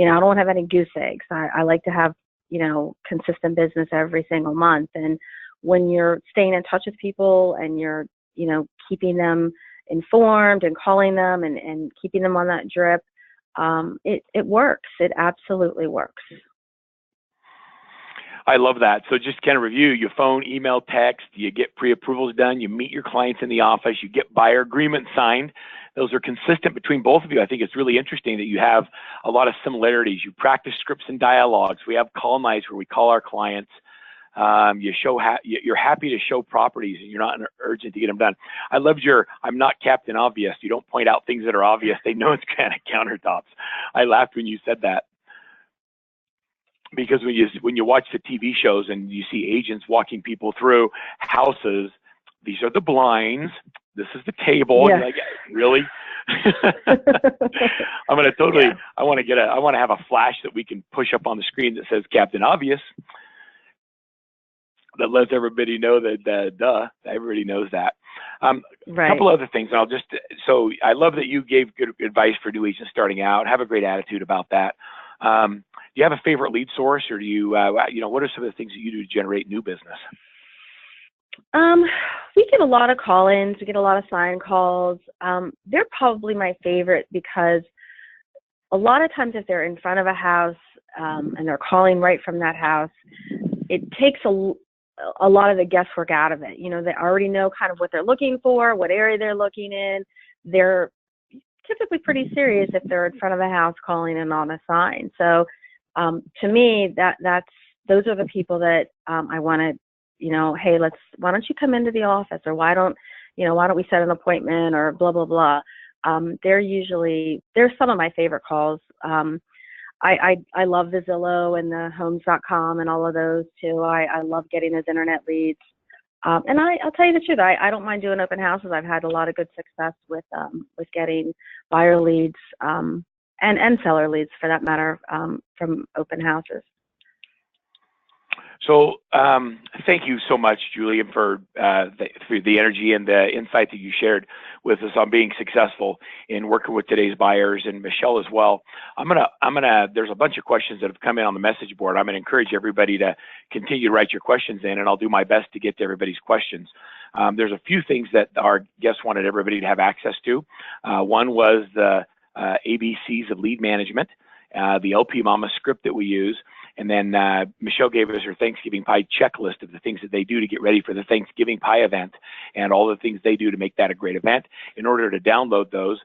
I don't want to have any goose eggs. I like to have, consistent business every single month. And when you're staying in touch with people and you're, keeping them informed and calling them and keeping them on that drip, it works. It absolutely works. I love that. So just kind of review, you phone, email, text, you get pre-approvals done, you meet your clients in the office, you get buyer agreements signed. Those are consistent between both of you. I think it's really interesting that you have a lot of similarities. You practice scripts and dialogues. We have call nights where we call our clients. You're happy to show properties, and you're not urgent to get them done. I loved I'm not Captain Obvious. You don't point out things that are obvious. They know it's kind of countertops. I laughed when you said that, because when you watch the TV shows and you see agents walking people through houses, these are the blinds, this is the table. Yeah. You're like, really? I'm gonna totally. Yeah. I want to have a flash that we can push up on the screen that says Captain Obvious. That lets everybody know that everybody knows that. Right. A couple other things, and so I love that you gave good advice for new agents starting out. Have a great attitude about that. Do you have a favorite lead source, or do you, what are some of the things that you do to generate new business? We get a lot of call-ins. We get a lot of sign calls. They're probably my favorite because a lot of times if they're in front of a house and they're calling right from that house, it takes a lot of the guesswork out of it. They already know kind of what they're looking for, what area they're looking in. They're typically pretty serious if they're in front of a house calling in on a sign. So to me, those are the people that I want to, hey, why don't you come into the office, or why don't we set an appointment, or blah, blah, blah. They're some of my favorite calls. I love the Zillow and the homes.com and all of those too. I love getting those internet leads. And I'll tell you the truth, I don't mind doing open houses. I've had a lot of good success with getting buyer leads and seller leads, for that matter, from open houses. So thank you so much, Julie, for the energy and the insight that you shared with us on being successful in working with today's buyers, and Michelle as well. There's a bunch of questions that have come in on the message board. I'm gonna encourage everybody to continue to write your questions in, and I'll do my best to get to everybody's questions. There's a few things that our guests wanted everybody to have access to. One was the ABCs of lead management, the LP Mama script that we use. And then Michelle gave us her Thanksgiving pie checklist of the things that they do to get ready for the Thanksgiving pie event, and all the things they do to make that a great event. In order to download those,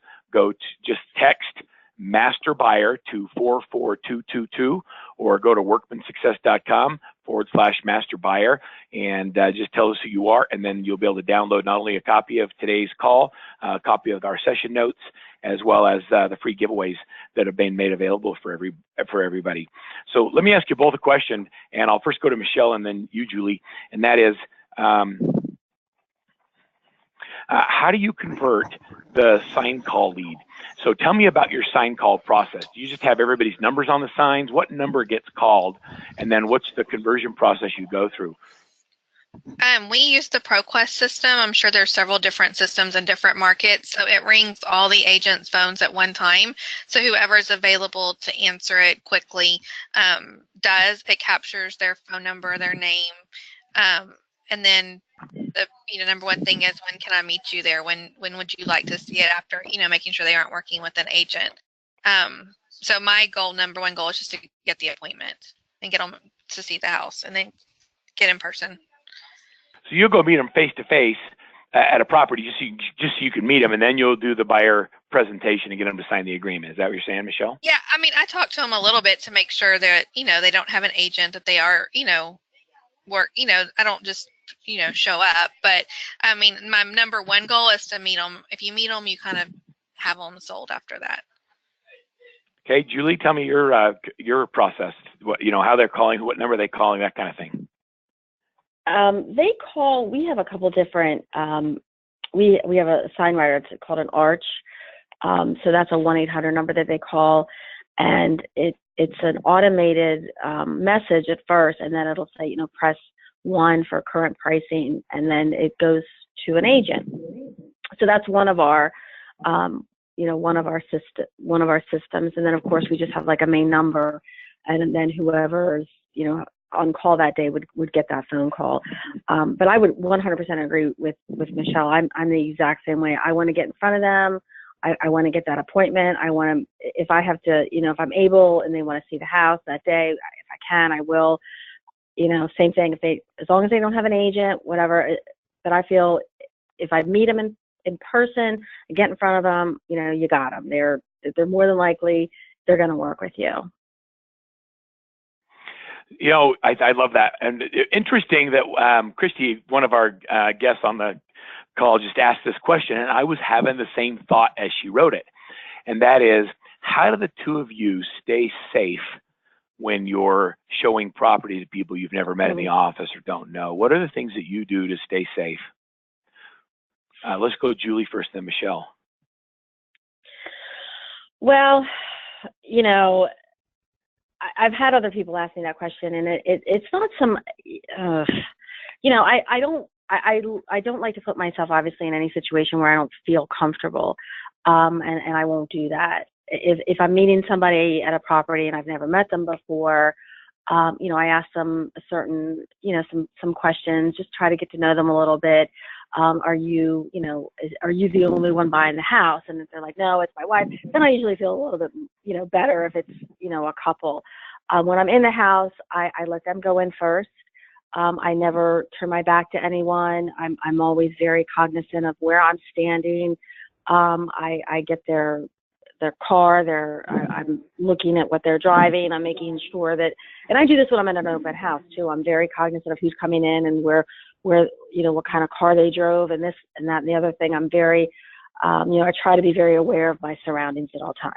just text Master Buyer to 44222, or go to workmansuccess.com/Master Buyer, and just tell us who you are, and then you'll be able to download not only a copy of today's call, a copy of our session notes, as well as the free giveaways that have been made available for everybody. So let me ask you both a question, and I'll first go to Michelle and then you, Julie, and that is, how do you convert the sign call lead? So tell me about your sign call process. Do you just have everybody's numbers on the signs? What number gets called? And then what's the conversion process you go through? We use the ProQuest system. I'm sure there's several different systems in different markets. So it rings all the agents' phones at one time. So whoever's available to answer it quickly does. It captures their phone number, their name, and then the number one thing is, when can I meet you there? When would you like to see it? After making sure they aren't working with an agent. So my number one goal is just to get the appointment and get them to see the house, and then get in person. So you'll go meet them face to face at a property just so you can meet them, and then you'll do the buyer presentation and get them to sign the agreement. Is that what you're saying, Michelle? Yeah, I mean, I talked to them a little bit to make sure that they don't have an agent, that they are work. I don't just show up, but I mean, my number one goal is to meet them. If you meet them, you kind of have them sold after that. Okay, Julie, tell me your process. What how they're calling, what number they're calling, that kind of thing. They call. We have a couple different. We have a sign writer. It's called an Arch. So that's a 1-800 number that they call, and it's an automated message at first, and then it'll say press 1 for current pricing, and then it goes to an agent. So that's one of our one of our systems, and then of course we just have like a main number, and then whoever's on call that day would get that phone call. But I would 100% agree with Michelle. I'm the exact same way. I want to get in front of them. I want to get that appointment. I want to, if I have to, if I'm able and they want to see the house that day, if I can, I will. Same thing. As long as they don't have an agent, whatever. But I feel if I meet them in person and get in front of them, you got them. They're more than likely they're going to work with you. I love that. And interesting that Christy, one of our guests on the call, just asked this question, and I was having the same thought as she wrote it. And that is, how do the two of you stay safe when you're showing property to people you've never met in the office or don't know? What are the things that you do to stay safe? Let's go Julie first, then Michelle. Well, I've had other people ask me that question, and it's not some, I don't like to put myself obviously in any situation where I don't feel comfortable, and I won't do that. If I'm meeting somebody at a property and I've never met them before, I ask them a certain, some questions, just try to get to know them a little bit. Are you the only one buying the house? And if they're like, no, it's my wife, then I usually feel a little bit, better if it's, a couple. When I'm in the house, I let them go in first. I never turn my back to anyone. I'm always very cognizant of where I'm standing. I get their car, I'm looking at what they're driving. I'm making sure that, and I do this when I'm in an open house too. I'm very cognizant of who's coming in and where what kind of car they drove, and this and that and the other thing. I'm very, I try to be very aware of my surroundings at all times.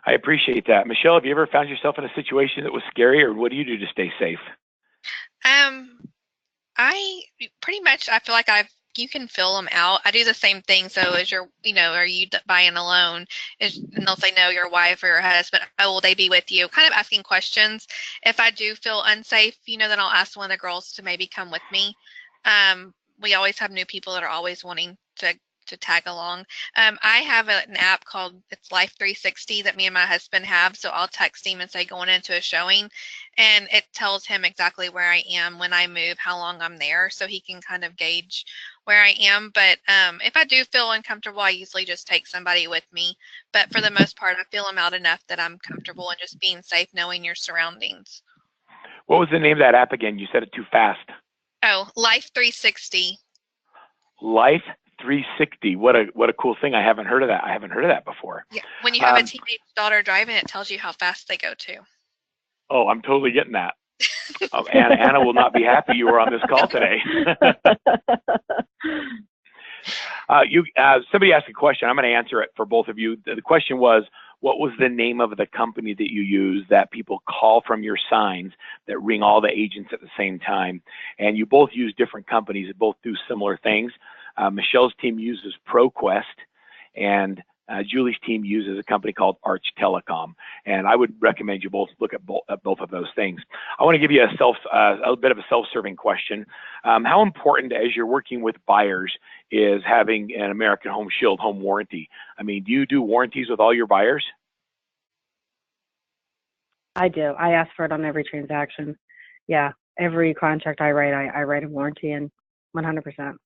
I appreciate that. Michelle, have you ever found yourself in a situation that was scary, or what do you do to stay safe? I pretty much, I feel like you can fill them out. I do the same thing. So as you're, are you buying alone? And they'll say, no, your wife or your husband. Oh, will they be with you? Kind of asking questions. If I do feel unsafe, then I'll ask one of the girls to maybe come with me. We always have new people that are always wanting to tag along. I have an app called Life 360 that me and my husband have. So I'll text him and say, going into a showing, and it tells him exactly where I am when I move, how long I'm there, so he can kind of gauge where I am. But if I do feel uncomfortable, I usually just take somebody with me. But for the most part, I feel them out enough that I'm comfortable and just being safe, knowing your surroundings. What was the name of that app again? You said it too fast. Oh, Life 360. Life 360. What a cool thing. I haven't heard of that. I haven't heard of that before. Yeah. When you have a teenage daughter driving, it tells you how fast they go too. Oh, I'm totally getting that. Anna will not be happy you were on this call today. Somebody asked a question. I'm going to answer it for both of you. The question was, what was the name of the company that you use that people call from your signs that ring all the agents at the same time? And you both use different companies that both do similar things. Michelle's team uses ProQuest, and Julie's team uses a company called Arch Telecom, and I would recommend you both look at both of those things. I want to give you a bit of a self-serving question. How important, as you're working with buyers, is having an American Home Shield home warranty? I mean, do you do warranties with all your buyers? I do. I ask for it on every transaction. Yeah, every contract I write a warranty in 100%.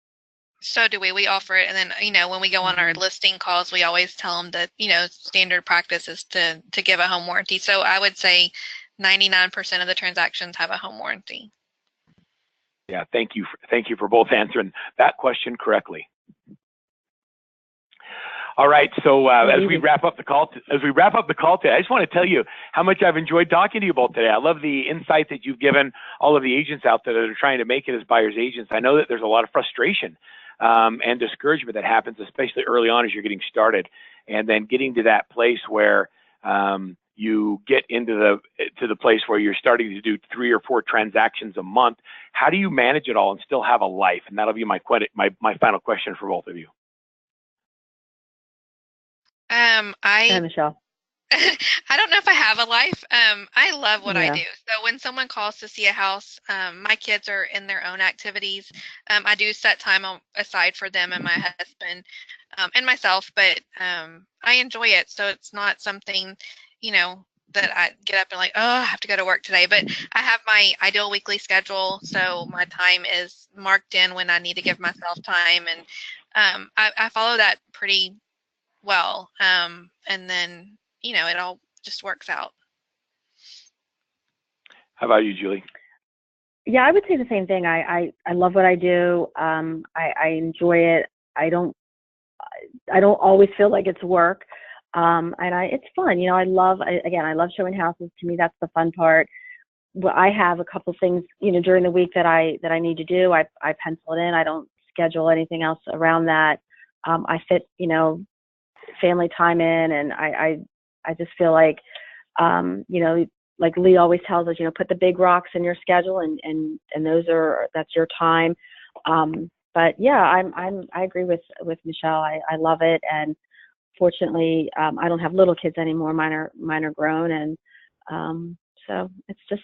So do we. We offer it, and then when we go on our listing calls, we always tell them that standard practice is to give a home warranty. So I would say 99% of the transactions have a home warranty. Yeah, thank you for both answering that question correctly. All right, so as we wrap up the call today, I just want to tell you how much I've enjoyed talking to you both today. I love the insight that you've given all of the agents out there that are trying to make it as buyers agents. I know that there's a lot of frustration and discouragement that happens, especially early on as you're getting started, and then getting to that place where you get into the place where you're starting to do 3 or 4 transactions a month. How do you manage it all and still have a life? And that'll be my final question for both of you. Michelle. I don't know if I have a life. I love what I do. So when someone calls to see a house, my kids are in their own activities. I do set time aside for them and my husband and myself, but I enjoy it. So it's not something, that I get up and like, oh, I have to go to work today. But I have my ideal weekly schedule. So my time is marked in when I need to give myself time. And I follow that pretty well. And then, it all just works out. How about you, Julie? Yeah, I would say the same thing. I love what I do. I enjoy it. I don't always feel like it's work. And it's fun. I love showing houses. To me, that's the fun part. Well, I have a couple things, during the week that I need to do. I pencil it in. I don't schedule anything else around that. I fit, family time in, and I just feel like, like Lee always tells us, put the big rocks in your schedule, and that's your time. But yeah, I agree with Michelle. I love it, and fortunately, I don't have little kids anymore. Mine are grown, and so it's just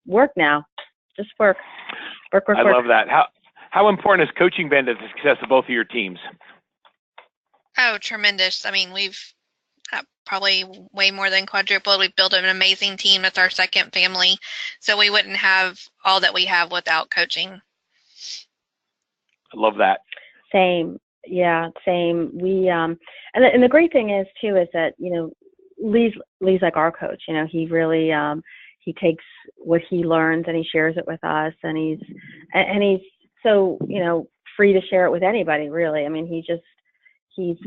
work now. Just work. I love that. How important has coaching been to the success of both of your teams? Oh, tremendous. I mean, we've probably way more than quadrupled. We've built an amazing team. It's our second family. So we wouldn't have all that we have without coaching. I love that. Same. Yeah, same. We and the great thing is too is that, Lee's like our coach. He really he takes what he learns and he shares it with us, and he's so, free to share it with anybody, really. I mean, he's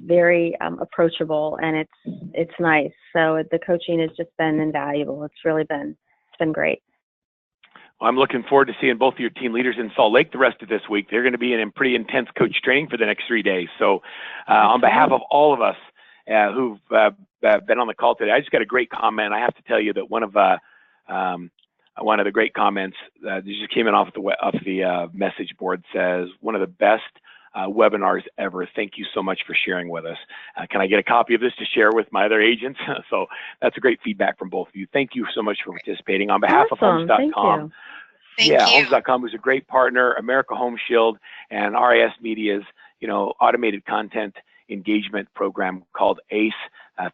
very approachable, and it's nice. So the coaching has just been invaluable. It's been great. Well, I'm looking forward to seeing both of your team leaders in Salt Lake the rest of this week. They're going to be in pretty intense coach training for the next 3 days. So on behalf of all of us who've been on the call today, I just got a great comment. I have to tell you that one of the great comments that just came in off the message board says, one of the best webinars ever. Thank you so much for sharing with us. Can I get a copy of this to share with my other agents? So that's a great feedback from both of you. Thank you so much for participating. On behalf of Homes.com, Homes.com is a great partner, America Home Shield, and RISmedia's automated content engagement program called ACE.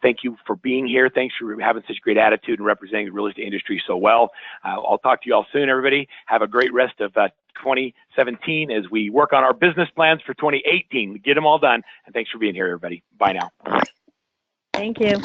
Thank you for being here. Thanks for having such great attitude and representing the real estate industry so well. I'll talk to you all soon, everybody. Have a great rest of 2017 as we work on our business plans for 2018. Get them all done. And thanks for being here, everybody. Bye now. Thank you.